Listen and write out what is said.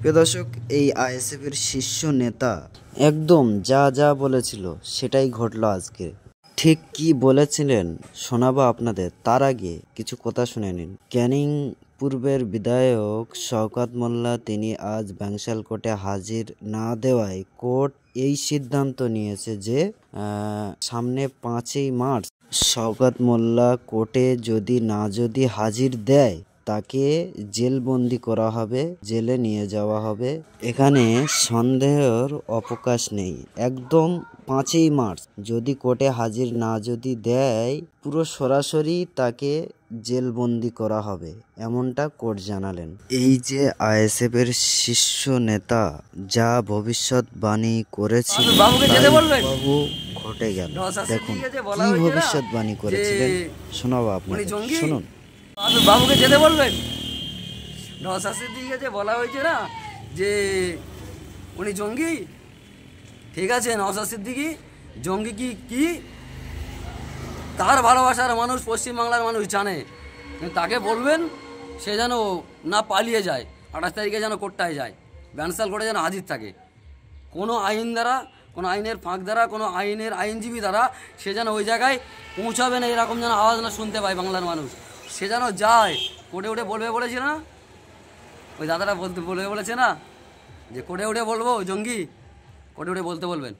প্রিয় দর্শক, এই আইএসএফ এর শীর্ষ নেতা একদম যা যা বলেছিল সেটাই ঘটলো আজকে। ঠিক কি বলেছিলেন শোনাবো আপনাদের, তার আগে কিছু কথা শুনে নিন। ক্যানিং পূর্বের বিধায়ক শওকত মোল্লা তিনি আজ ব্যাংশাল কোর্টে হাজির না দেওয়ায় কোর্ট এই সিদ্ধান্ত নিয়েছে যে সামনে 5ই মার্চ শওকত মোল্লা কোর্টে যদি হাজির দেয় তাকে জেলবন্দি করা হবে, জেলে নিয়ে যাওয়া হবে। এখানে সন্দেহের অবকাশ নেই। একদম 5ই মার্চ যদি কোর্টে হাজির না দেয়, পুরো সরাসরি তাকে জেলবন্দি করা হবে, এমনটা কোর্ট জানালেন। এই যে আইএসএফ এর শীর্ষ নেতা যা ভবিষ্যৎবাণী করেছিল বাবু ঘটে গেল। দেখুন কি ভবিষ্যৎবাণী করেছিলেন, শোনাবো আপনাকে, শুনুন। বাবুকে যেতে বলবেন। নওশাদের দিকে যে বলা হয়েছে না যে উনি জঙ্গি, ঠিক আছে, নওশাদ সিদ্দিকী জঙ্গি কি তার ভালোবাসার মানুষ পশ্চিমবাংলার মানুষ জানে। তাকে বলবেন সে যেন না পালিয়ে যায়, 28 তারিখে যেন কোর্টটায় যায়, ব্যানসাল কোর্টে যেন হাজির থাকে। কোনো আইন দ্বারা, কোনো আইনের ফাঁক দ্বারা, কোনো আইনের আইনজীবী দ্বারা সে যেন ওই জায়গায় পৌঁছাবে না, এরকম যেন আওয়াজ না শুনতে পায় বাংলার মানুষ। সে যেন যায়, কোর্টে উঠে বলবে বলেছে না, ওই দাদারা বলতে বলেছে না যে কোর্টে উঠে বলবো জঙ্গি, কোর্টে উঠে বলতে বলবেন।